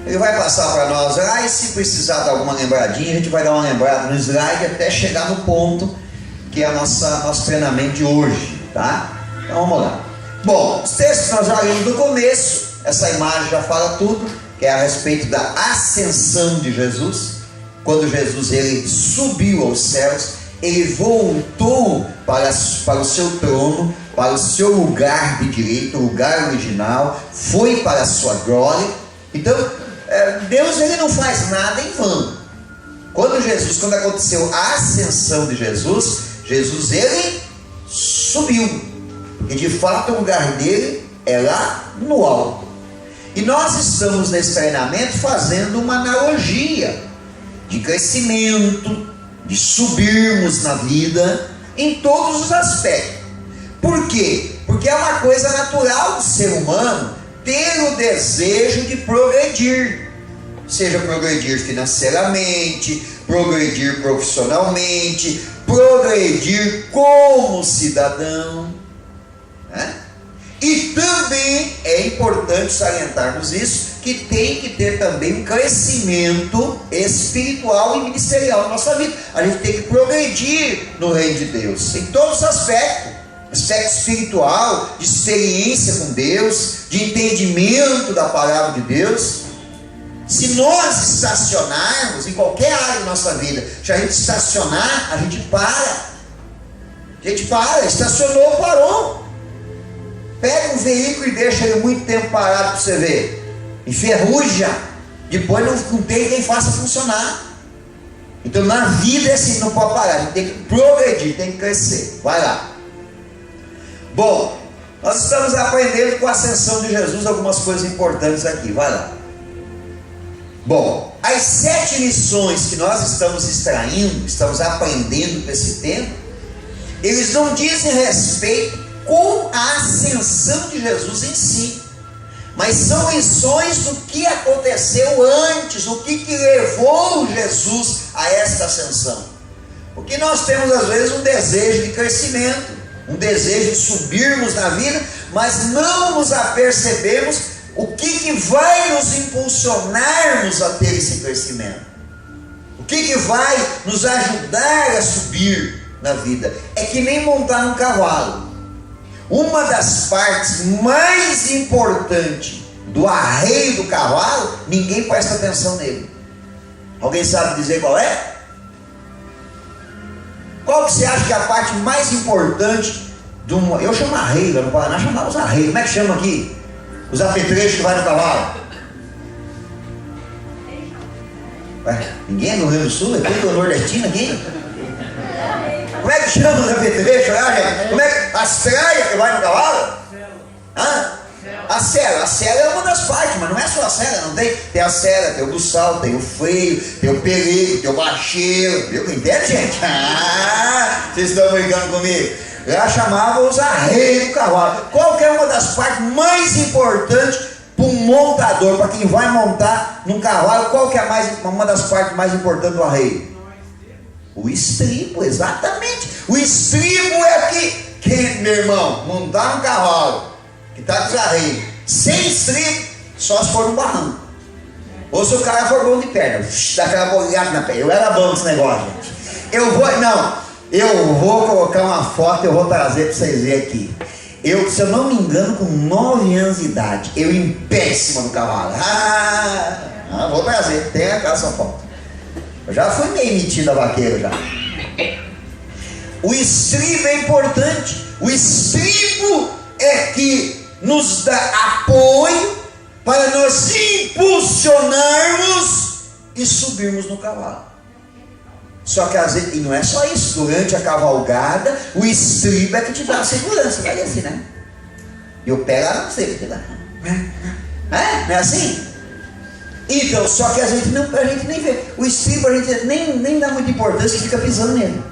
Ele vai passar para nós lá e se precisar dar alguma lembradinha, a gente vai dar uma lembrada no slide até chegar no ponto que é nosso treinamento de hoje, tá? Então vamos lá. Bom, os textos que nós já lemos do começo, essa imagem já fala tudo, que é a respeito da ascensão de Jesus. Quando Jesus ele subiu aos céus, ele voltou para o seu trono, para o seu lugar de direito, o lugar original, foi para a sua glória. Então, Deus ele não faz nada em vão. Quando aconteceu a ascensão de Jesus ele subiu, e de fato o lugar dele é lá no alto. E nós estamos nesse treinamento fazendo uma analogia de crescimento, de subirmos na vida em todos os aspectos. Por quê? Porque é uma coisa natural do ser humano ter o desejo de progredir, seja progredir financeiramente, progredir profissionalmente, progredir como cidadão, né? E também é importante salientarmos isso, que tem que ter também um crescimento espiritual e ministerial na nossa vida. A gente tem que progredir no reino de Deus, em todos os aspectos. Aspecto espiritual, de experiência com Deus, de entendimento da palavra de Deus. Se nós estacionarmos em qualquer área da nossa vida, se a gente estacionar, a gente para. A gente para, estacionou, parou. Pega um veículo e deixa ele muito tempo parado para você ver. Enferruja. Depois não tem quem faça funcionar. Então na vida é assim, não pode parar. A gente tem que progredir, tem que crescer. Vai lá. Bom, nós estamos aprendendo com a ascensão de Jesus algumas coisas importantes aqui. Vai lá. Bom, as 7 lições que nós estamos extraindo, estamos aprendendo com esse tempo, eles não dizem respeito com a ascensão de Jesus em si, mas são lições do que aconteceu antes, o que levou Jesus a esta ascensão. Porque nós temos às vezes um desejo de crescimento, um desejo de subirmos na vida, mas não nos apercebemos o que vai nos impulsionarmos a ter esse crescimento, o que vai nos ajudar a subir na vida. É que nem montar um cavalo. Uma das partes mais importantes do arreio do cavalo, ninguém presta atenção nele. Alguém sabe dizer qual é? Qual que você acha que é a parte mais importante de uma... Eu chamo arreio, no Paraná chamava os arreios. Como é que chama aqui? Os apetrechos que vai no cavalo. Ninguém é do Rio Grande do Sul? É tudo nordestino aqui? Como é que chama os apetrechos lá, gente? Como é que... As traias que vai no cavalo? Hã? A sela é uma das partes, mas não é só a sela, não tem? Tem a sela, tem o buçal, tem o freio, tem o pelego, tem o bacheiro, viu? Entende, gente? Vocês estão brincando comigo? Lá chamava os arreios do cavalo. Qual que é uma das partes mais importantes para um montador, para quem vai montar num cavalo? Qual que é uma das partes mais importantes do arreio? O estribo, exatamente. O estribo é que meu irmão, montar um cavalo que está com os arreios sem estribo, só se for no barranco. Ou se o cara for bom de perna, dá aquela bolhada na perna. Eu era bom nesse negócio, gente. Eu vou colocar uma foto, eu vou trazer para vocês verem aqui. Se eu não me engano, com 9 anos de idade, eu em pé em cima do cavalo. Vou trazer, tem aquela sua foto. Eu já fui meio metido a vaqueiro já. O estribo é importante. O estribo é que nos dá apoio para nós impulsionarmos e subirmos no cavalo. Só que às vezes, e não é só isso, durante a cavalgada, o estribo é que te dá a segurança, vai assim, né? E o pé lá não sei o que dá. Não é assim? Então, só que a gente nem vê. O estribo a gente nem dá muita importância, fica pisando nele.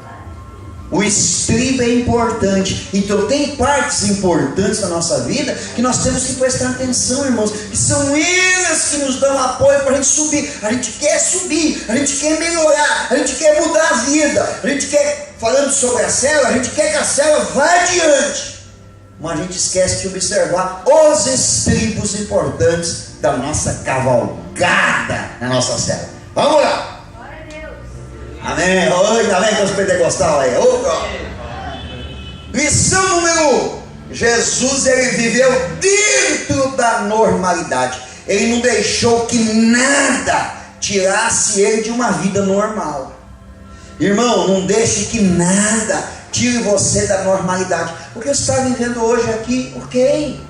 O estribo é importante. Então tem partes importantes na nossa vida que nós temos que prestar atenção, irmãos, que são eles que nos dão apoio para a gente subir. A gente quer subir, a gente quer melhorar, a gente quer mudar a vida, a gente quer, falando sobre a célula, a gente quer que a célula vá adiante. mas a gente esquece de observar os estribos importantes da nossa cavalgada na nossa célula. Vamos lá! Glória a Deus. Amém! Oi, tá vendo que os pentecostais aí? Lição número 1: Jesus, ele viveu dentro da normalidade. Ele não deixou que nada tirasse ele de uma vida normal. Irmão, não deixe que nada tire você da normalidade. Porque você está vivendo hoje aqui, ok?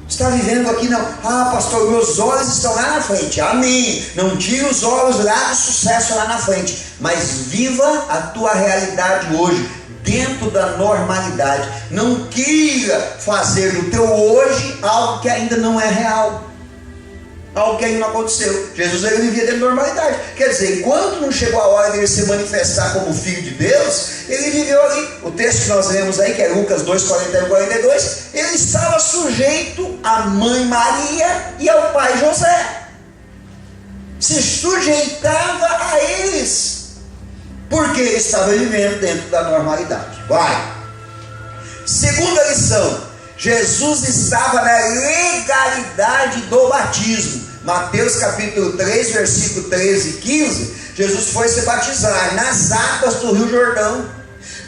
Está vivendo aqui, não. Ah, pastor, meus olhos estão lá na frente. Amém. Não tire os olhos lá do sucesso lá na frente, mas viva a tua realidade hoje, dentro da normalidade. Não queira fazer do teu hoje algo que ainda não é real, algo que ainda não aconteceu. Jesus, ele vivia dentro da normalidade. Quer dizer, enquanto não chegou a hora dele se manifestar como filho de Deus, ele viveu ali. O texto que nós lemos aí, que é Lucas 2, 41 e 42, ele estava sujeito à mãe Maria e ao pai José. Se sujeitava a eles, porque ele estava vivendo dentro da normalidade. Vai. Segunda lição: Jesus estava na legalidade do batismo. Mateus capítulo 3, versículo 13 e 15, Jesus foi se batizar nas águas do Rio Jordão.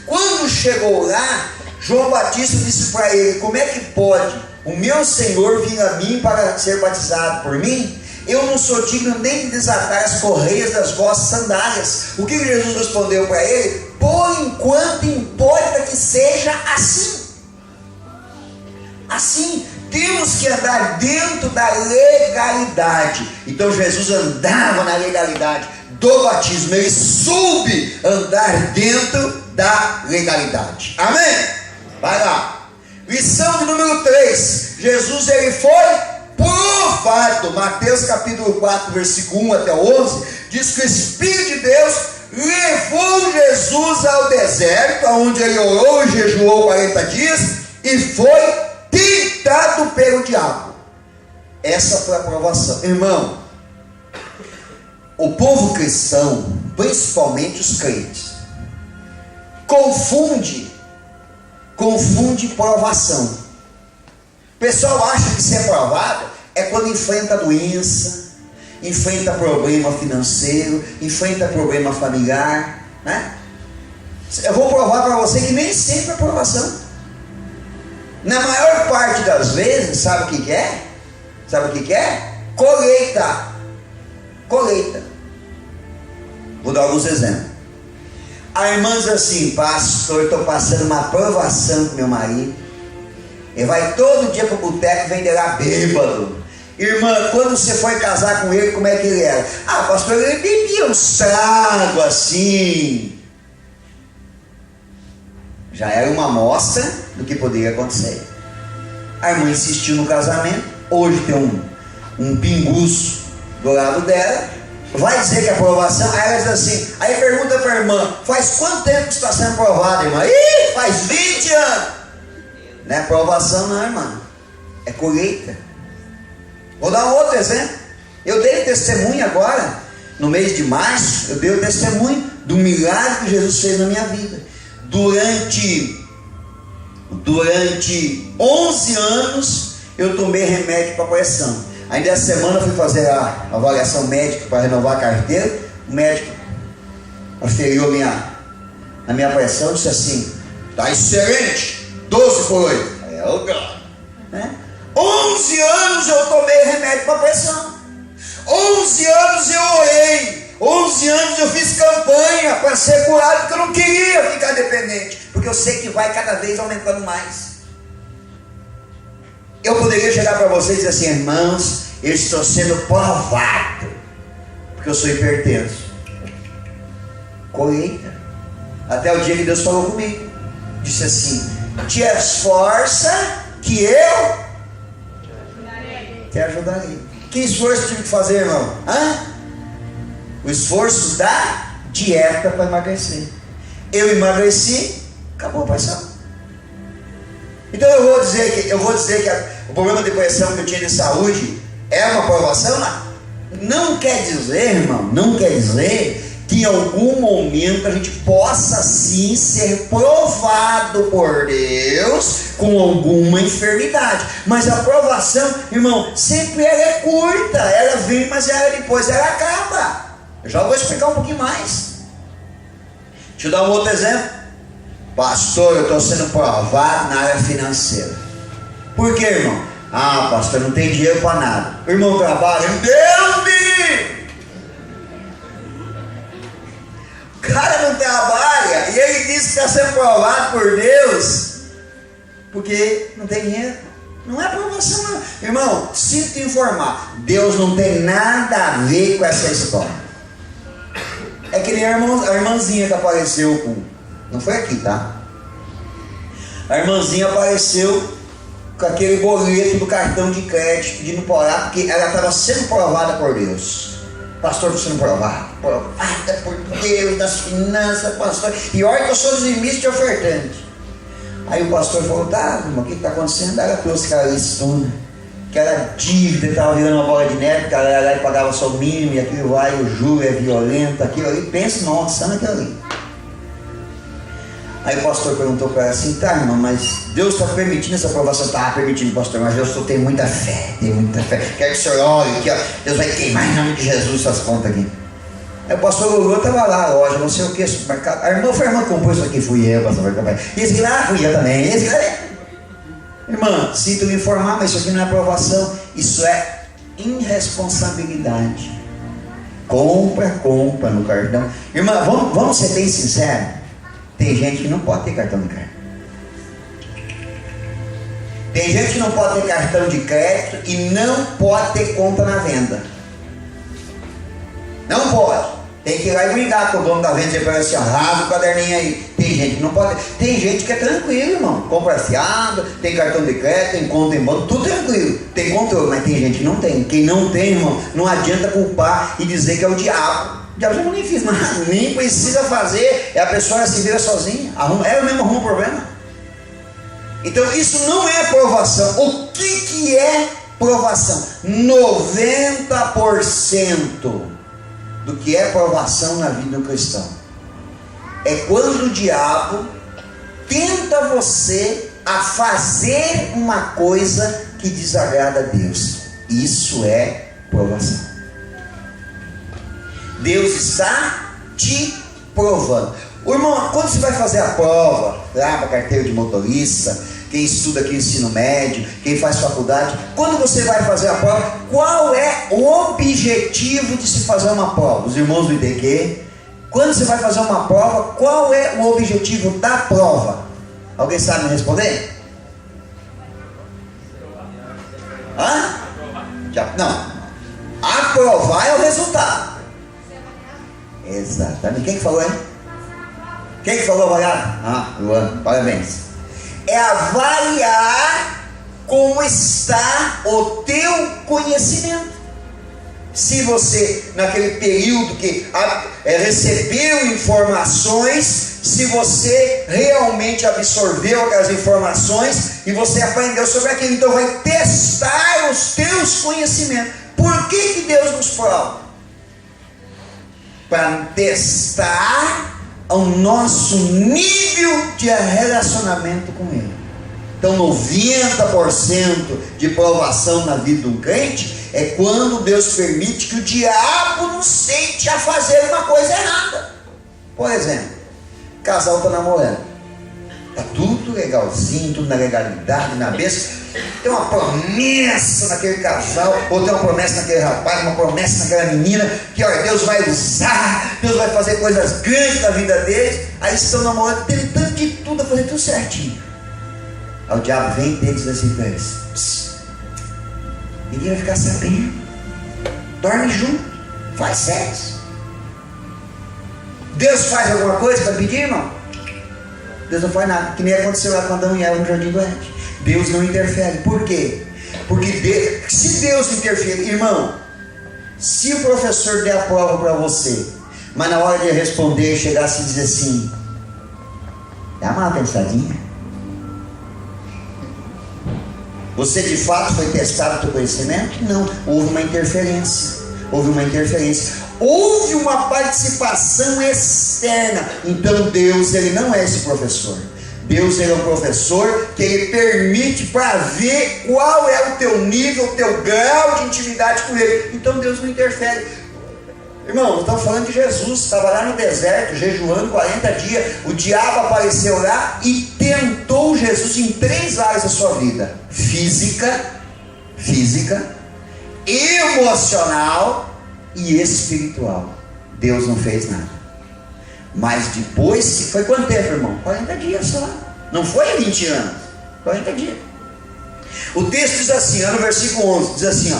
Quando chegou lá, João Batista disse para ele: como é que pode o meu Senhor vir a mim para ser batizado por mim? Eu não sou digno nem de desatar as correias das vossas sandálias. O que Jesus respondeu para ele? Por enquanto importa que seja assim. Assim, temos que andar dentro da legalidade. Então Jesus andava na legalidade do batismo. Ele soube andar dentro da legalidade. Amém? Vai lá. Lição de número 3. Jesus, ele foi provado. Mateus capítulo 4, versículo 1 até 11, diz que o Espírito de Deus levou Jesus ao deserto, onde ele orou e jejuou 40 dias, e foi tentado pelo diabo. Essa foi a provação. Irmão, o povo cristão, principalmente os crentes, confunde provação. O pessoal acha que ser provado é quando enfrenta doença, enfrenta problema financeiro, enfrenta problema familiar, né? Eu vou provar para você que nem sempre é provação. Na maior parte das vezes, sabe o que é? Sabe o que é? Colheita. Vou dar alguns exemplos. A irmã diz assim: pastor, eu estou passando uma provação com meu marido. Ele vai todo dia para o boteco vender lá bêbado. Irmã, quando você foi casar com ele, como é que ele era? Ah, pastor, ele bebia uns tragos assim. Já era uma amostra do que poderia acontecer. A irmã insistiu no casamento. Hoje tem um pinguço do lado dela. Vai dizer que é aprovação? Aí ela diz assim. Aí pergunta para a irmã: faz quanto tempo que você está sendo provada, irmã? Ih, faz 20 anos. Não é aprovação não, irmã. É colheita. Vou dar um outro exemplo. Eu dei testemunho agora, no mês de março. Eu dei o testemunho do milagre que Jesus fez na minha vida. Durante 11 anos eu tomei remédio para pressão. Ainda essa semana eu fui fazer a avaliação médica para renovar a carteira. O médico aferiu a minha pressão e disse assim: está excelente, 12 por 8. É o God, né? 11 anos eu tomei remédio para pressão. 11 anos eu orei. 11 anos eu fiz campanha para ser curado, porque eu não queria ficar dependente, porque eu sei que vai cada vez aumentando mais. Eu poderia chegar para vocês e dizer assim: irmãos, eu estou sendo provado, porque eu sou hipertenso. Colheita. Até o dia que Deus falou comigo, disse assim: te esforça que eu te ajudarei. Que esforço eu tive que fazer, irmão? O esforço da dieta para emagrecer. Eu emagreci, acabou a pressão. Então eu vou dizer que o problema de pressão que eu tinha de saúde é uma provação? Não quer dizer, irmão, não quer dizer que em algum momento a gente possa sim ser provado por Deus com alguma enfermidade. Mas a provação, irmão, sempre ela é curta, ela vem, mas ela depois ela acaba. Eu já vou explicar um pouquinho mais. Deixa eu dar um outro exemplo. Pastor, eu estou sendo provado na área financeira. Por quê, irmão? Ah, pastor, não tem dinheiro para nada. O irmão trabalha, Deus me livre. O cara não trabalha e ele diz que está sendo provado por Deus porque não tem dinheiro. Não é provação, não. Irmão, sinto informar, Deus não tem nada a ver com essa história. É que nem a irmãzinha que apareceu com... Não foi aqui, tá? A irmãzinha apareceu com aquele boleto do cartão de crédito pedindo para orar, porque ela estava sendo provada por Deus. Pastor, estou sendo provada por Deus, das finanças, pastor. E olha que eu sou dizimista e ofertante. Aí o pastor falou, tá, irmão, o que está acontecendo? Ela trouxe aquela listona, aquela dívida estava virando uma bola de neve, porque ela ia lá e pagava só o mínimo, e aquilo vai, o juro é violento, aquilo ali, pensa, nossa, naquilo ali. Aí o pastor perguntou para ela assim, tá, irmã, mas Deus está permitindo essa aprovação? Está permitindo, pastor, mas Deus tem muita fé, quero que o senhor olhe aqui, ó, Deus vai queimar em nome de Jesus essas contas aqui. Aí o pastor Lulu estava lá na loja, não sei o que, supermercado. A irmã foi a irmã que comprou isso aqui, fui eu, pastor. E esse aqui lá, fui eu também. Esse aqui lá, irmã, sinto lhe informar, mas isso aqui não é aprovação, isso é irresponsabilidade. Compra no cartão. Irmã, vamos ser bem sinceros. Tem gente que não pode ter cartão de crédito. Tem gente que não pode ter cartão de crédito e não pode ter conta na venda. Não pode. Tem que ir lá e brigar com o dono da venda e dizer para ele assim, rasga o caderninho aí. Tem gente que não pode. Tem gente que é tranquilo, irmão. Compra fiado, tem cartão de crédito, tem conta em banco, tudo tranquilo. Tem controle, mas tem gente que não tem. Quem não tem, irmão, não adianta culpar e dizer que é o diabo. O diabo já nem fiz nada, nem precisa fazer. É a pessoa se vira sozinha. Ela mesmo arruma o problema. Então isso não é provação. O que é provação? 90% do que é provação na vida do cristão é quando o diabo tenta você a fazer uma coisa que desagrada a Deus. Isso é provação. Deus está te provando. O irmão, quando você vai fazer a prova, lá para carteira de motorista, quem estuda aqui ensino médio, quem faz faculdade, quando você vai fazer a prova, qual é o objetivo de se fazer uma prova? Os irmãos do IDQ, quando você vai fazer uma prova, qual é o objetivo da prova? Alguém sabe me responder? Hã? Não. Aprovar é o resultado. Exatamente. Quem que falou, hein? Quem que falou avaliar? Luan, parabéns. É avaliar como está o teu conhecimento. Se você, naquele período que recebeu informações, se você realmente absorveu aquelas informações e você aprendeu sobre aquilo, então vai testar os teus conhecimentos. Por que Deus nos prova? Para testar o nosso nível de relacionamento com Ele. Então 90% de provação na vida de um crente é quando Deus permite que o diabo nos tente a fazer uma coisa errada. Por exemplo, o casal está namorando, está tudo legalzinho, tudo na legalidade, na bênção. Tem uma promessa naquele casal, ou tem uma promessa naquele rapaz, uma promessa naquela menina, que olha, Deus vai usar, Deus vai fazer coisas grandes na vida deles. Aí estão namorando, tentando de tudo, a fazer tudo certinho. Aí o diabo vem e diz assim para eles: ninguém vai ficar sabendo, dorme junto, faz sexo. Deus faz alguma coisa para pedir, irmão? Deus não faz nada, que nem aconteceu lá com Adão e Eva no Jardim do Éden. Deus não interfere. Por quê? Porque se Deus interferir, irmão, se o professor der a prova para você, mas na hora de responder chegasse e dizer assim: dá uma pensadinha, você de fato foi testado o teu conhecimento? Não, houve uma interferência. houve uma interferência, houve uma participação externa. Então Deus, ele não é esse professor. Deus, ele é um professor que ele permite para ver qual é o teu nível, o teu grau de intimidade com ele. Então Deus não interfere. Irmão, nós estamos falando de Jesus, estava lá no deserto, jejuando 40 dias, o diabo apareceu lá e tentou Jesus em 3 áreas da sua vida: física, emocional e espiritual. Deus não fez nada. Mas depois, foi quanto tempo, irmão? 40 dias só. Não foi 20 anos, 40 dias. O texto diz assim, no versículo 11, diz assim,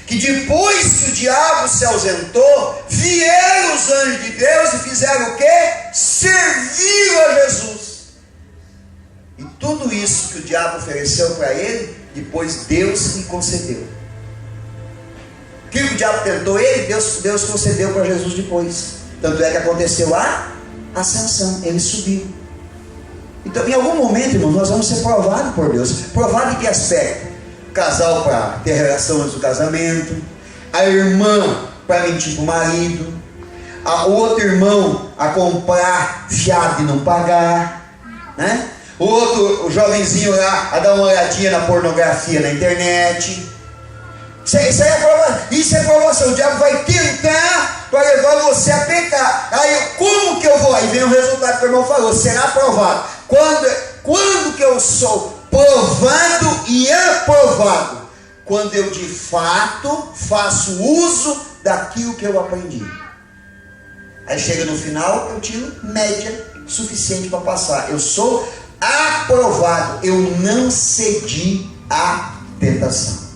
que depois que o diabo se ausentou, vieram os anjos de Deus e fizeram o quê? Serviram a Jesus. E tudo isso que o diabo ofereceu para ele, depois Deus lhe concedeu. O que o diabo tentou ele, Deus concedeu para Jesus depois. Tanto é que aconteceu a ascensão, ele subiu. Então, em algum momento, irmãos, nós vamos ser provados por Deus. Provado em que aspecto? O casal para ter relação antes do casamento, a irmã para mentir para o marido, o outro irmão a comprar fiado e não pagar, né? O jovenzinho lá a dar uma olhadinha na pornografia na internet. Isso é provação. O diabo vai tentar para levar você a pecar. Aí como que eu vou? Aí vem o resultado que o irmão falou: será aprovado. Quando que eu sou provado e aprovado? Quando eu de fato faço uso daquilo que eu aprendi. Aí chega no final, eu tiro média suficiente para passar. Eu sou aprovado. Eu não cedi à tentação.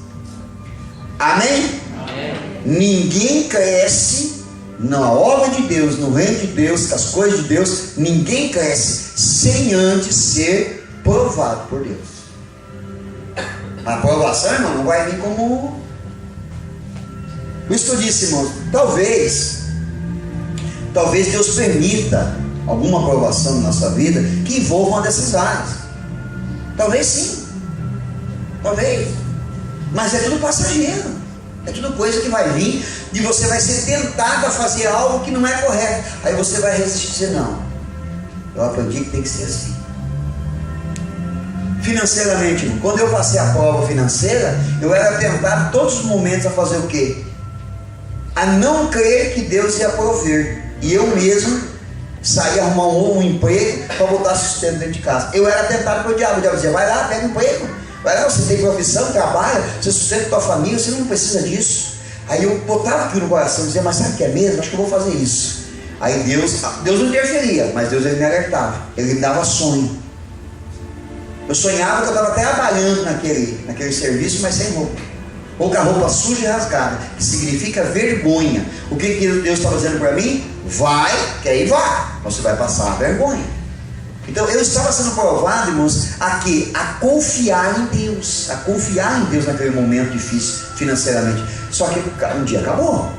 Amém? Amém? Ninguém cresce na obra de Deus, no reino de Deus, com as coisas de Deus. Ninguém cresce sem antes ser provado por Deus. A aprovação, irmão, não vai vir como... Por isso que eu disse, irmãos, talvez Deus permita alguma aprovação na nossa vida que envolva uma dessas áreas. Talvez sim. Talvez. Mas é tudo passageiro. É tudo coisa que vai vir e você vai ser tentado a fazer algo que não é correto. Aí você vai resistir e dizer: não, eu aprendi que tem que ser assim. Financeiramente, irmão, quando eu passei a prova financeira, eu era tentado todos os momentos a fazer o quê? A não crer que Deus ia prover. E eu mesmo saía arrumar um emprego para botar sustento dentro de casa. Eu era tentado pelo diabo. O diabo dizia: vai lá, pega um emprego. Vai lá, você tem profissão, trabalha, você sustenta a tua família, você não precisa disso. Aí eu botava aquilo no coração, dizia: mas sabe o que é mesmo? Acho que eu vou fazer isso. Aí Deus não interferia, mas Deus, ele me alertava, ele me dava sonho. Eu sonhava que eu estava até trabalhando naquele serviço, mas sem roupa, ou com a roupa suja e rasgada, que significa vergonha. O que Deus está fazendo para mim? Vai, que aí vai, você vai passar a vergonha. Então eu estava sendo provado, irmãos, a confiar em Deus, naquele momento difícil financeiramente. Só que um dia acabou.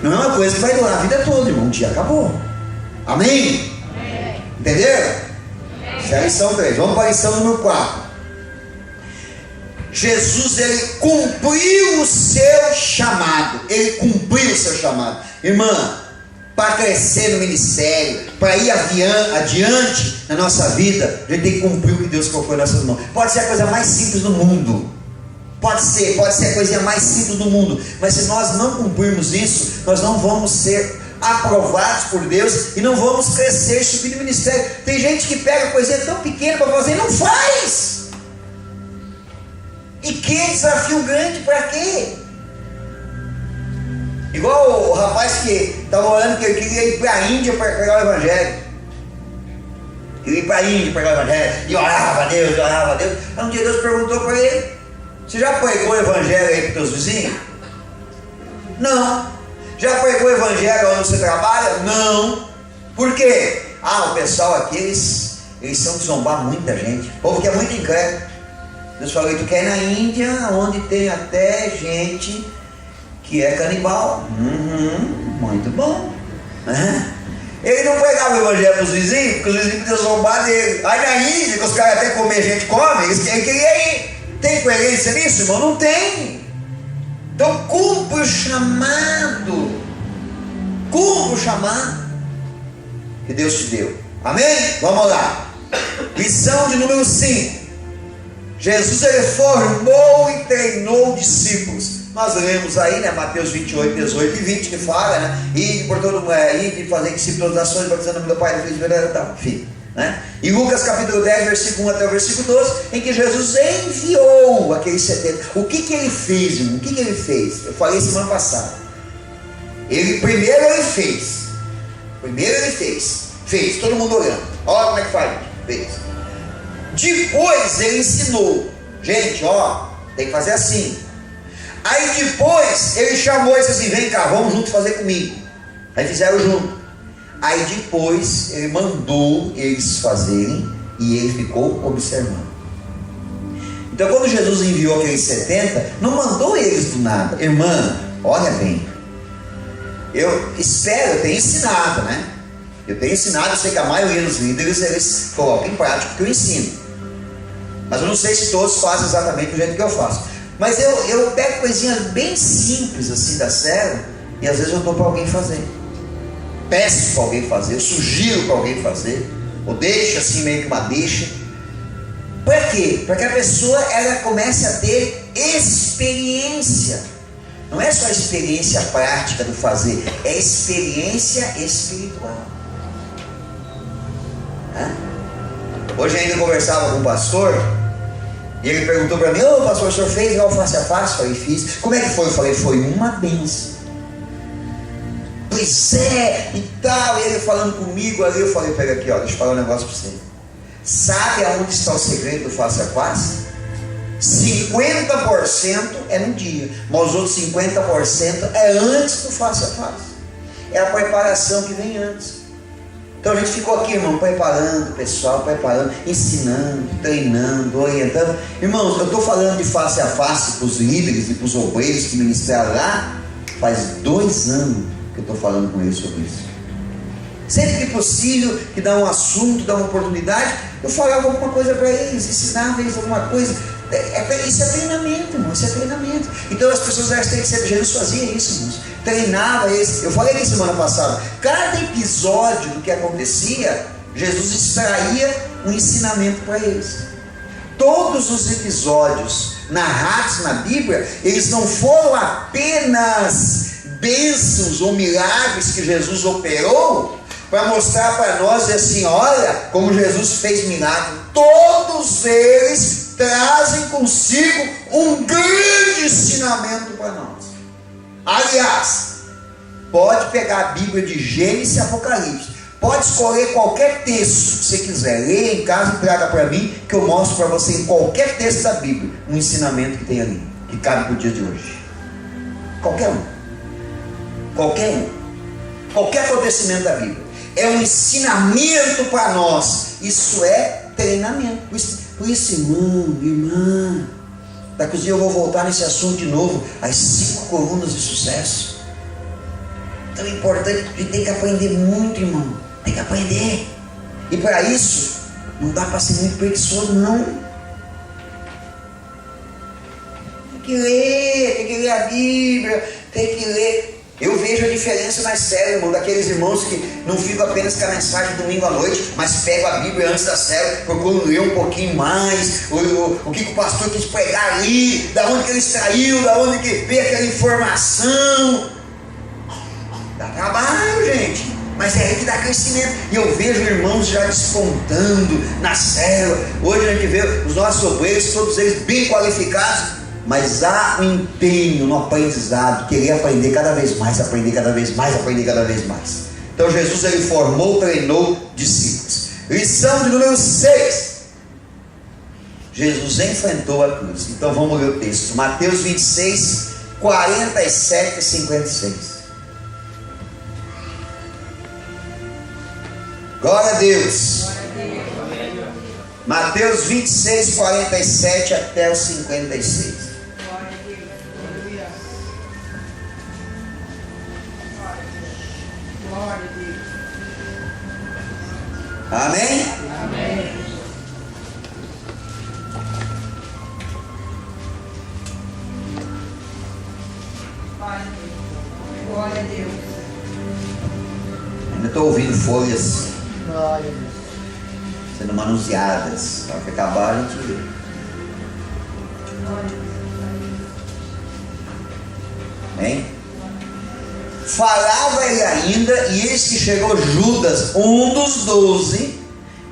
Não é uma coisa que vai durar a vida toda, irmão. Um dia acabou. Amém? Amém. Entenderam? Essa é a lição 3. Vamos para a lição número 4. Jesus, ele cumpriu o seu chamado. Ele cumpriu o seu chamado. Irmã, para crescer no ministério, para ir adiante na nossa vida, a gente tem que cumprir o que Deus colocou em nossas mãos. Pode ser a coisa mais simples do mundo, pode ser a coisinha mais simples do mundo, mas se nós não cumprirmos isso, nós não vamos ser aprovados por Deus e não vamos crescer e subir no ministério. Tem gente que pega coisinha tão pequena para fazer e não faz. E que desafio grande, para quê? Igual o rapaz que estava orando que ele queria ir para a Índia para pregar o Evangelho. Queria ir para a Índia para pregar o Evangelho. E orava a Deus. Aí um dia Deus perguntou para ele: você já pregou o Evangelho aí para os teus vizinhos? Não. Já pregou o Evangelho onde você trabalha? Não. Por quê? O pessoal aqui, eles são de zombar muita gente. O povo que é muito incrédulo. Deus falou: tu quer ir na Índia, onde tem até gente que é canibal. Muito bom. Ele não pregava o Evangelho para os vizinhos, porque os vizinhos podiam zombar dele. Aí na Índia, que os caras até comer gente come, ele queria ir. Tem coerência nisso, irmão? Não tem. Então cumpre o chamado. Cumpre o chamado que Deus te deu. Amém? Vamos lá. Lição de número 5. Jesus ele formou e treinou discípulos. Nós lemos aí, né, Mateus 28, 18 e 20, que fala, né, e por todo mundo, e fazer discípulos das nações, batizando no nome do Pai, do Filho e do Espírito Santo, enfim, né? E Lucas capítulo 10, versículo 1 até o versículo 12, em que Jesus enviou aqueles 70. O que ele fez, irmão? O que ele fez? Eu falei semana passada. Primeiro ele fez. Fez, todo mundo olhando. Olha como é que faz. Fez. Depois ele ensinou. Gente, ó, tem que fazer assim. Aí depois ele chamou e disse assim: vem cá, vamos junto fazer comigo. Aí fizeram junto. Aí depois ele mandou eles fazerem e ele ficou observando. Então quando Jesus enviou aqueles 70, não mandou eles do nada. Irmã, olha bem, eu espero, eu tenho ensinado, né? Eu tenho ensinado, eu sei que a maioria dos líderes eles colocam em prática o que eu ensino. Mas eu não sei se todos fazem exatamente do jeito que eu faço. Mas eu pego coisinhas bem simples assim da célula e às vezes eu dou para alguém fazer. Peço para alguém fazer, eu sugiro para alguém fazer, ou deixo assim meio que uma deixa. Para quê? Para que a pessoa ela comece a ter experiência. Não é só experiência prática do fazer, é experiência espiritual. Hoje ainda conversava com um pastor e ele perguntou para mim: ô pastor, o senhor fez igual face a face? Eu falei: fiz. Como é que foi? Eu falei: foi uma benção. Pois é, e tal. E ele falando comigo ali, eu falei: pega aqui, ó, deixa eu falar um negócio para você. Sabe aonde está o segredo do face a face? 50% é no dia, mas os outros 50% é antes do face a face. É a preparação que vem antes. Então a gente ficou aqui, irmão, preparando o pessoal, ensinando, treinando, orientando. Irmãos, eu estou falando de face a face para os líderes e para os obreiros que ministraram lá. Faz 2 anos que eu estou falando com eles sobre isso. Sempre que possível, que dá um assunto, dá uma oportunidade, eu falava alguma coisa para eles, ensinava eles alguma coisa. Isso é treinamento, irmão, isso é treinamento. Então as pessoas elas têm que ser. Jesus fazia isso, irmãos. Treinava esse. Eu falei isso semana passada. Cada episódio do que acontecia, Jesus extraía um ensinamento para eles. Todos os episódios narrados na Bíblia, eles não foram apenas bênçãos ou milagres que Jesus operou para mostrar para nós assim: olha como Jesus fez milagre. Todos eles trazem consigo um grande ensinamento para nós. Aliás, pode pegar a Bíblia de Gênesis e Apocalipse, pode escolher qualquer texto que você quiser, leia em casa e traga para mim, que eu mostro para você em qualquer texto da Bíblia um ensinamento que tem ali, que cabe para o dia de hoje. Qualquer acontecimento da Bíblia é um ensinamento para nós. Isso é treinamento. Por isso, irmã, daqui a dias eu vou voltar nesse assunto de novo, as 5 colunas de sucesso. Então é importante, a gente tem que aprender muito, irmão. Tem que aprender. E para isso, não dá para ser muito preguiçoso, não. Tem que ler a Bíblia, tem que ler. Eu vejo a diferença nas células, irmão, daqueles irmãos que não ficam apenas com a mensagem domingo à noite, mas pegam a Bíblia antes da célula, procuram ler um pouquinho mais, o que o pastor quis pregar ali, da onde que ele extraiu, da onde que veio aquela informação. Dá trabalho, gente, mas é aí que dá crescimento. E eu vejo irmãos já despontando na célula. Hoje a gente vê os nossos obreiros, todos eles bem qualificados, mas há um empenho no aprendizado, querer aprender cada vez mais, aprender cada vez mais, aprender cada vez mais. Então Jesus ele formou, treinou discípulos. Lição de número 6. Jesus enfrentou a cruz. Então vamos ler o texto. Mateus 26, 47 e 56. Glória a Deus. Mateus 26, 47 até o 56. Amém? Amém. Glória a Deus. Ainda estou ouvindo folhas Glória a Deus. sendo manuseadas. Na hora que acabar, a gente vê. Glória a Deus. Hein? Falava ele ainda, e eis que chegou Judas, um dos 12,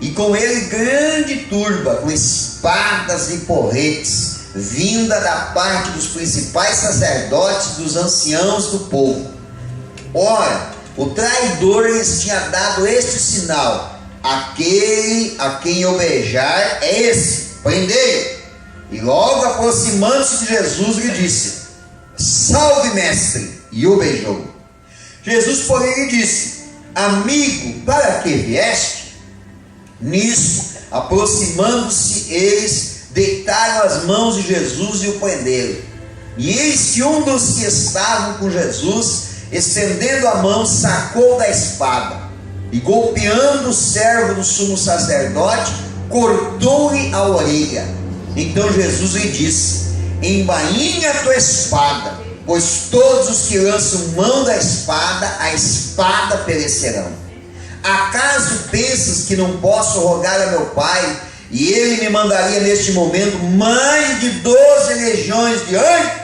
e com ele grande turba, com espadas e porretes, vinda da parte dos principais sacerdotes, dos anciãos do povo. Ora, o traidor lhes tinha dado este sinal: aquele a quem eu beijar é esse, prendei-o. E logo aproximando-se de Jesus lhe disse: salve, mestre, e o beijou. Jesus, porém, lhe disse: amigo, para que vieste? Nisso, aproximando-se eles, deitaram as mãos de Jesus e o prenderam. E eis que um dos que estavam com Jesus, estendendo a mão, sacou da espada, e golpeando o servo do sumo sacerdote, cortou-lhe a orelha. Então Jesus lhe disse: embainha a tua espada, pois todos os que lançam mão da espada, a espada perecerão. Acaso pensas que não posso rogar a meu Pai, e Ele me mandaria neste momento mais de 12 legiões de anjos?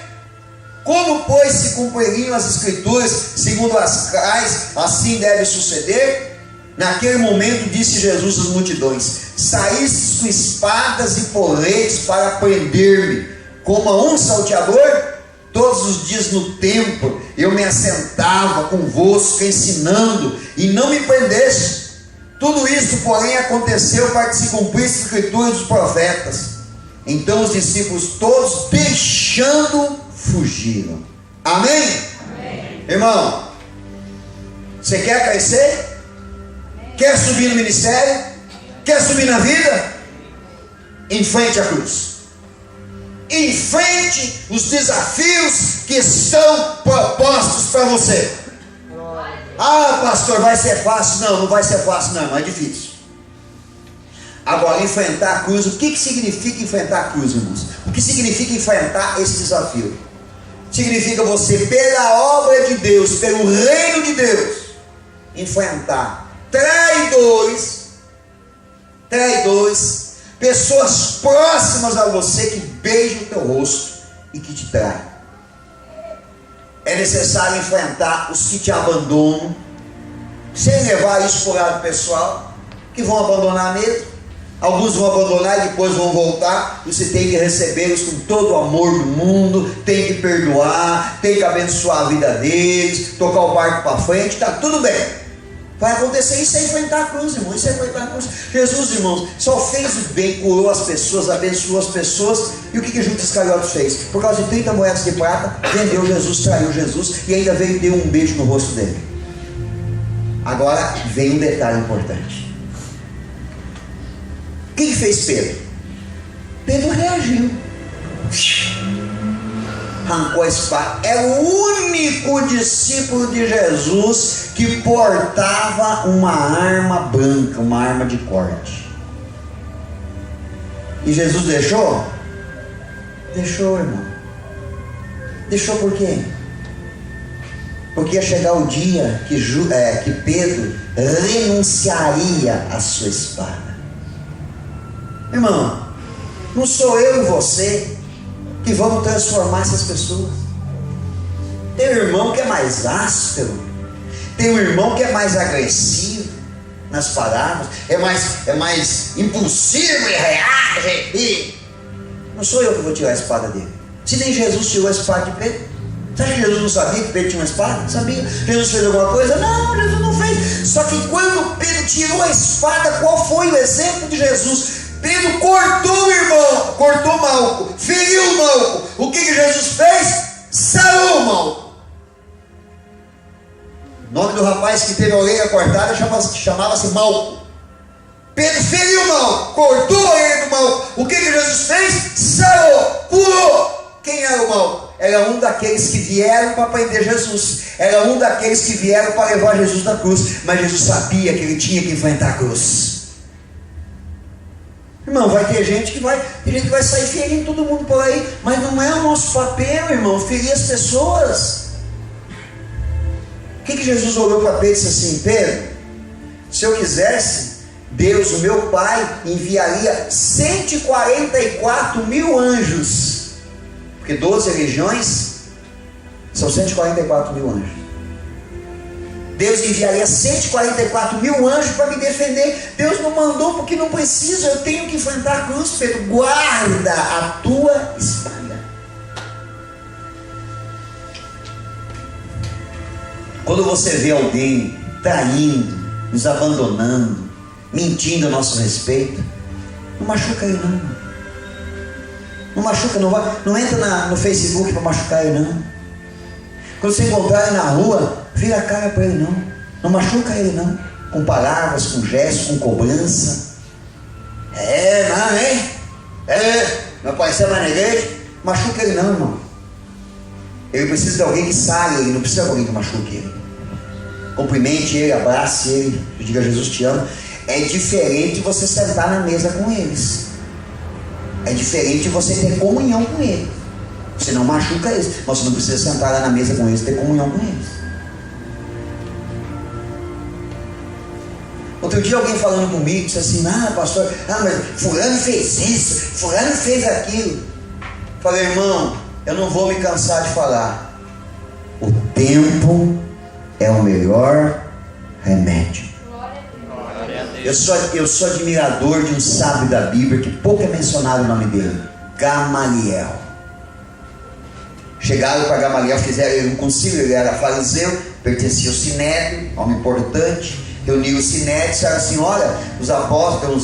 Como, pois, se cumpririam as Escrituras, segundo as quais assim deve suceder? Naquele momento disse Jesus às multidões: saístes com espadas e porretes para prender-me, como a um salteador? Todos os dias no templo eu me assentava convosco ensinando, e não me prendeste. Tudo isso, porém, aconteceu para que se cumprisse a escritura dos profetas. Então os discípulos todos, deixando, fugiram. Amém? Amém. Irmão, você quer crescer? Quer subir no ministério? Quer subir na vida? Enfrente a cruz. Enfrente os desafios que estão propostos para você. Ah, pastor, vai ser fácil? Não, não vai ser fácil, não, é difícil. Agora, enfrentar a cruz, o que significa enfrentar a cruz, irmãos? O que significa enfrentar esse desafio? Significa você, pela obra de Deus, pelo reino de Deus, enfrentar traidores, pessoas próximas a você que beijam o teu rosto e que te traem. É necessário enfrentar os que te abandonam, sem levar isso para o lado pessoal, que vão abandonar mesmo. Alguns vão abandonar e depois vão voltar. Você tem que recebê-los com todo o amor do mundo, tem que perdoar, tem que abençoar a vida deles, tocar o barco para frente, está tudo bem. Vai acontecer isso, é enfrentar a cruz, irmão. Isso é enfrentar a cruz. Jesus, irmãos, só fez o bem, curou as pessoas, abençoou as pessoas. E o que Judas Iscariotes fez? Por causa de 30 moedas de prata, vendeu Jesus, traiu Jesus e ainda veio e deu um beijo no rosto dele. Agora vem um detalhe importante. O que fez Pedro? Pedro reagiu. Arrancou a espada. É o único discípulo de Jesus que portava uma arma branca, uma arma de corte. E Jesus deixou? Deixou, irmão. Deixou por quê? Porque ia chegar o dia que Pedro renunciaria à sua espada. Irmão, não sou eu e você que vamos transformar essas pessoas. Tem um irmão que é mais áspero, tem um irmão que é mais agressivo nas palavras, é mais impulsivo e reage, e não sou eu que vou tirar a espada dele. Se nem Jesus tirou a espada de Pedro. Você acha que Jesus não sabia que Pedro tinha uma espada? Sabia. Jesus fez alguma coisa? Não, Jesus não fez. Só que quando Pedro tirou a espada, qual foi o exemplo de Jesus? Pedro cortou o irmão, cortou o Malco, feriu o Malco. O que Jesus fez? Sarou o Malco. O nome do rapaz que teve a orelha cortada chamava-se Malco. Pedro feriu o Malco, cortou a orelha do Malco. O que Jesus fez? Sarou, curou. Quem era o Malco? Era um daqueles que vieram para prender Jesus. Era um daqueles que vieram para levar Jesus da cruz. Mas Jesus sabia que ele tinha que enfrentar a cruz. Irmão, vai ter gente que vai sair ferindo todo mundo por aí, mas não é o nosso papel, irmão, ferir as pessoas. que Jesus olhou para Pedro e disse assim: Pedro, se eu quisesse, Deus, o meu Pai, enviaria 144 mil anjos, porque 12 legiões são 144 mil anjos. Deus enviaria 144 mil anjos para me defender. Deus não mandou porque não precisa, eu tenho que enfrentar a cruz. Pedro, guarda a tua espada. Quando você vê alguém traindo, nos abandonando, mentindo a nosso respeito, não machuca ele não. Não machuca, não entra no Facebook para machucar ele não. Quando você encontrar ele na rua, vira a cara para ele não. Não machuca ele não. Com palavras, com gestos, com cobrança. Não apareceu mais na igreja? Machuca ele não, irmão. Ele precisa de alguém que saia, ele não precisa de alguém que machuque ele. Cumprimente ele, abrace ele, diga: Jesus te ama. É diferente você sentar na mesa com eles. É diferente você ter comunhão com eles. Você não machuca eles, mas você não precisa sentar lá na mesa com eles e ter comunhão com eles. Outro dia alguém falando comigo, disse assim: pastor, mas fulano fez isso, fulano fez aquilo. Falei: irmão, eu não vou me cansar de falar. O tempo é o melhor remédio. Eu sou admirador de um sábio da Bíblia que pouco é mencionado o nome dele, Gamaliel. Chegaram para Gamaliel, fizeram um concílio, ele era fariseu, pertencia ao Sinédrio, homem importante. Reuniu o Sinédrio e disseram assim: olha, os apóstolos,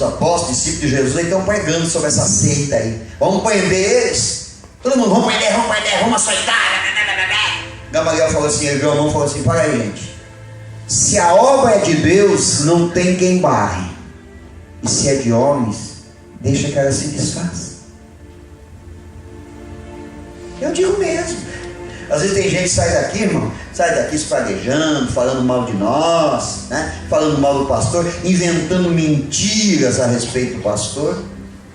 discípulos de Jesus, estão pregando sobre essa seita aí. Vamos prender eles. Todo mundo, vamos prender, vamos açoitar. Gamaliel falou assim, ele viu a mão e falou assim: para aí, gente. Se a obra é de Deus, não tem quem barre. E se é de homens, deixa que ela se desfaça. Eu digo mesmo. Às vezes tem gente que sai daqui, irmão, sai daqui espraguejando, falando mal de nós, né? Falando mal do pastor, inventando mentiras a respeito do pastor.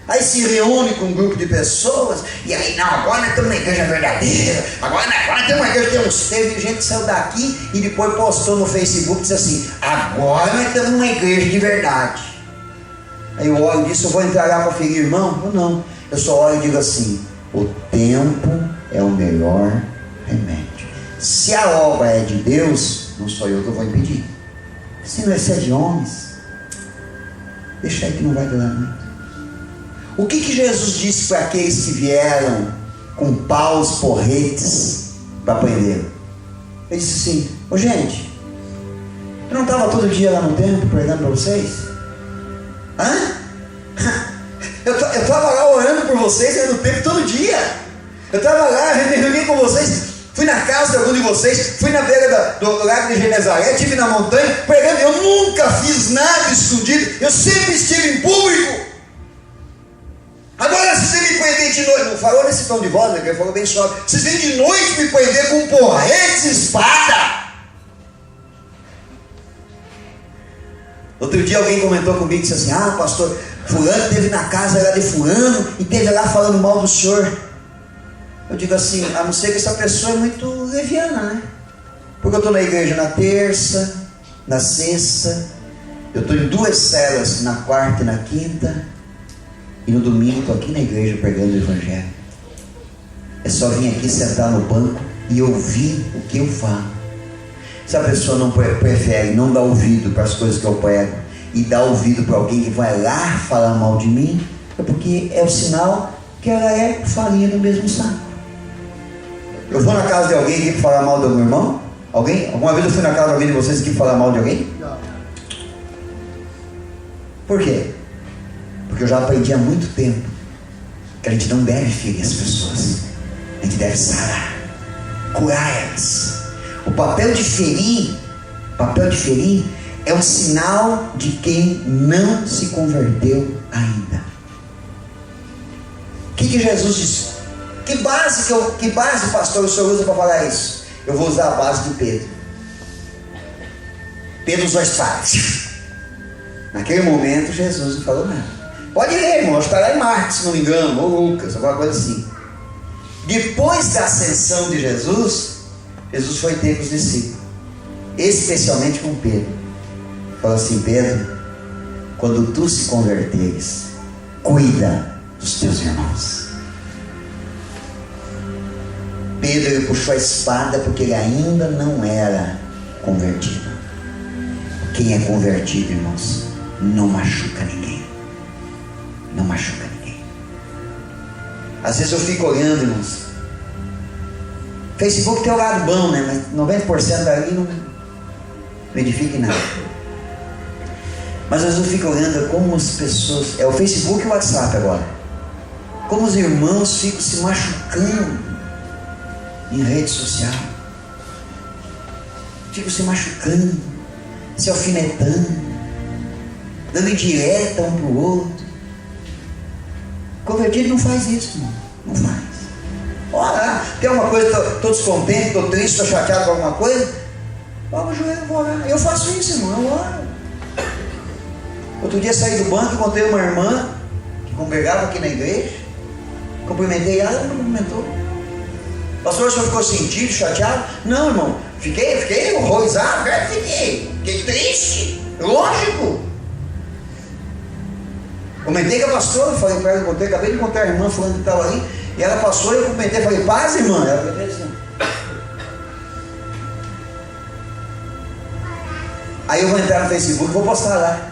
Aí se reúne com um grupo de pessoas, e aí, não, agora nós estamos na igreja verdadeira, agora nós temos uma igreja que tem uns. Teve gente que saiu daqui e depois postou no Facebook e disse assim: agora nós estamos numa igreja de verdade. Aí eu olho e disse: eu vou entrar lá para ferir irmão? Ou não, eu só olho e digo assim: o tempo é o melhor remédio. Se a obra é de Deus, não sou eu que vou impedir. Se não é de homens, deixa aí que não vai durar muito. O que Jesus disse para aqueles que vieram com paus, porretes para prender? Ele disse assim: ô gente, eu não estava todo dia lá no templo pregando para vocês? Eu estava lá orando por vocês no templo todo dia. Eu estava lá, reuni com vocês, fui na casa de algum de vocês, fui na beira do lago de Genezaré, estive na montanha pregando. Eu nunca fiz nada escondido, eu sempre estive em público. Agora, se você me prender de noite, não falou nesse tom de voz, né? Ele falou bem suave. Vocês vêm de noite me prender com porretes e espada. Outro dia alguém comentou comigo e disse assim: pastor, fulano esteve na casa lá de fulano e esteve lá falando mal do senhor. Eu digo assim: a não ser que essa pessoa é muito leviana, né? Porque eu estou na igreja na terça, na sexta, eu estou em 2 células, na quarta e na quinta. E no domingo estou aqui na igreja pregando o evangelho. É só vir aqui sentar no banco e ouvir o que eu falo. Se a pessoa não prefere não dar ouvido para as coisas que eu prego e dar ouvido para alguém que vai lá falar mal de mim, é porque é o sinal que ela é farinha do mesmo saco. Eu vou na casa de alguém aqui para falar mal do meu irmão? Alguém? Alguma vez eu fui na casa de alguém de vocês aqui para falar mal de alguém? Não. Por quê? Porque eu já aprendi há muito tempo que a gente não deve ferir as pessoas. A gente deve sarar, curar elas. O papel de ferir é um sinal de quem não se converteu ainda. O que Jesus disse? Que base, pastor, o senhor usa para falar isso? Eu vou usar a base de Pedro. Pedro usou a espada. Naquele momento Jesus não falou nada. Pode ler, irmão, acho que está lá em Marcos, se não me engano, ou Lucas, alguma coisa assim. Depois da ascensão de Jesus, Jesus foi ter com os discípulos. especialmente com Pedro. Falou assim: Pedro, quando tu se converteres, cuida dos teus irmãos. Pedro, ele puxou a espada porque ele ainda não era convertido. Quem é convertido, irmãos, não machuca ninguém. Não machuca ninguém. Às vezes eu fico olhando, irmãos, Facebook tem o lado bom, né? Mas 90% dali não edifica em nada. Mas às vezes eu fico olhando como as pessoas... É o Facebook e o WhatsApp agora. Como os irmãos ficam se machucando em rede social. Ficam se machucando, se alfinetando, dando indireta um para o outro. Convertido não faz isso, irmão. Não faz. Ora, tem alguma coisa, estou descontente, estou triste, estou chateado com alguma coisa, vamos o joelho, vou orar. Eu faço isso, irmão, eu oro. Outro dia saí do banco, encontrei uma irmã que congregava aqui na igreja, cumprimentei ela, ela não cumprimentou. Pastor, o senhor ficou sentido, chateado? Não, irmão, fiquei horrorizado, fiquei triste, lógico. Comentei com a pastora, falei para ela, acabei de encontrar a irmã falando que estava ali, e ela passou e eu comentei, falei: paz, irmã. Ela fez assim. Aí eu vou entrar no Facebook e vou postar lá.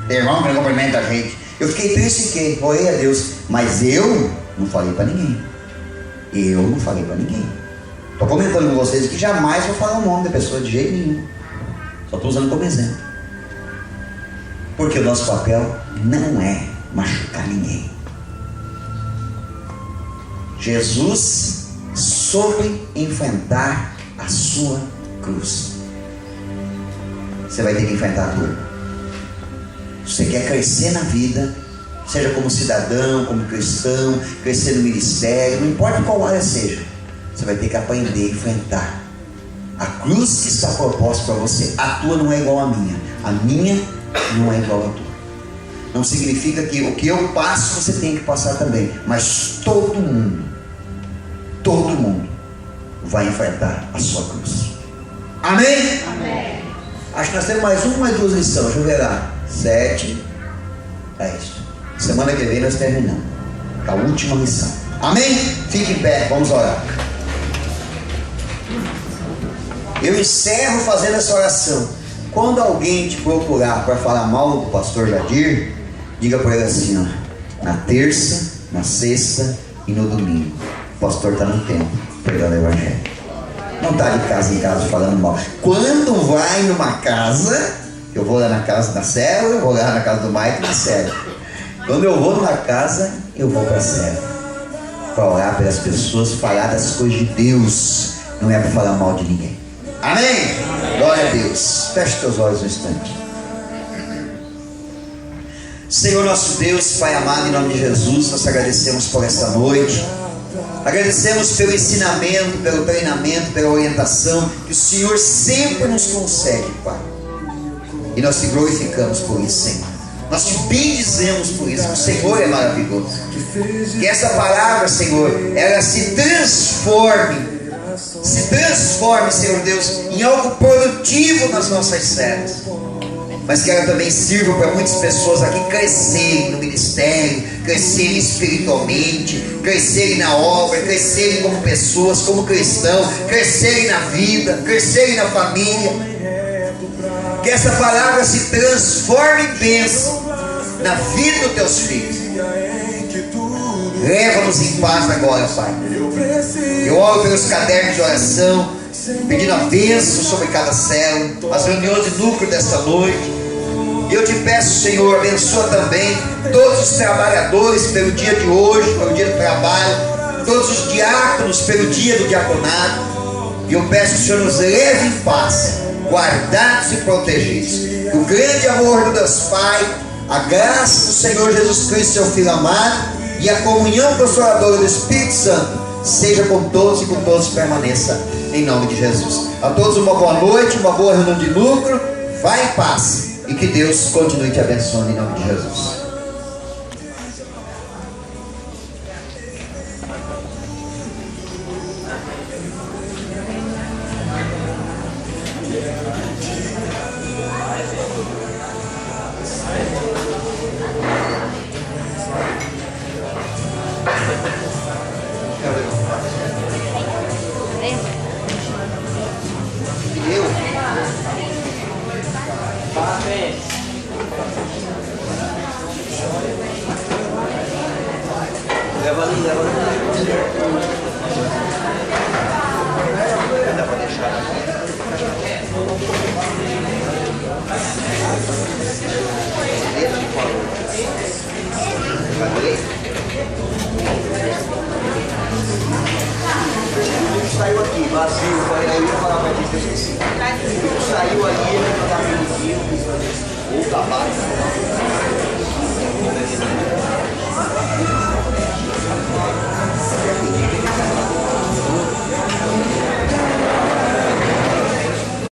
Irmão, que não cumprimenta a gente. Eu fiquei triste, orei a Deus, mas eu não falei para ninguém. Eu não falei para ninguém. Estou comentando com vocês que jamais vou falar o nome da pessoa de jeito nenhum. Só estou usando como exemplo. Porque o nosso papel não é machucar ninguém. Jesus soube enfrentar a sua cruz. Você vai ter que enfrentar a tua. Você quer crescer na vida, seja como cidadão, como cristão, crescer no ministério, não importa qual área seja, você vai ter que aprender a enfrentar a cruz que está proposta para você. A tua não é igual à minha, a minha não é igual à tua. Não significa que o que eu passo você tem que passar também, mas todo mundo vai enfrentar a sua cruz. Amém? Amém. Acho que nós temos mais uma, mais duas lições. Deixa eu ver lá. 7. É isso. Semana que vem nós terminamos com a última lição. Amém? Fique em pé, vamos orar. Eu encerro fazendo essa oração. Quando alguém te procurar para falar mal do pastor Jadir, diga para ele assim: ó, na terça, na sexta e no domingo, o pastor está no templo pregando o evangelho. Não está de casa em casa falando mal. Quando vai numa casa, eu vou lá na casa da célula, eu vou lá na casa do Mike na célula. Quando eu vou numa casa, eu vou para a célula para orar pelas pessoas, falar das coisas de Deus. Não é para falar mal de ninguém. Amém? Glória a Deus. Feche teus olhos um instante. Senhor nosso Deus, Pai amado, em nome de Jesus, nós agradecemos por esta noite. Agradecemos pelo ensinamento, pelo treinamento, pela orientação que o Senhor sempre nos concede, Pai. E nós te glorificamos por isso, Senhor. Nós te bendizemos por isso, que o Senhor é maravilhoso. Que essa palavra, Senhor, ela se transforme, Senhor Deus, em algo produtivo nas nossas células. Mas que ela também sirva para muitas pessoas aqui crescerem no ministério, crescerem espiritualmente, crescerem na obra, crescerem como pessoas, como cristãos, crescerem na vida, crescerem na família. Que essa palavra se transforme em bênção na vida dos teus filhos. Leva-nos em paz agora, Pai. Eu oro pelos cadernos de oração, pedindo a bênção sobre cada célula, as reuniões de núcleo desta noite. E eu te peço, Senhor, abençoa também todos os trabalhadores pelo dia de hoje, pelo dia do trabalho, todos os diáconos pelo dia do diaconado. E eu peço que o Senhor nos leve em paz, guardados e protegidos. O grande amor do Deus Pai, a graça do Senhor Jesus Cristo, seu Filho amado, e a comunhão consoladora do Espírito Santo seja com todos e com todos permaneça em nome de Jesus. A todos uma boa noite, uma boa reunião de núcleo. Vá em paz e que Deus continue te abençoando em nome de Jesus. Leva ali, leva ali. Dá pra deixar aqui. Deixa de fora. Cadê? Saiu aqui, vazio. Aí eu ia falar pra ti que eu esqueci. Saiu ali, ele vai dar um minutinho. Ou tabaco.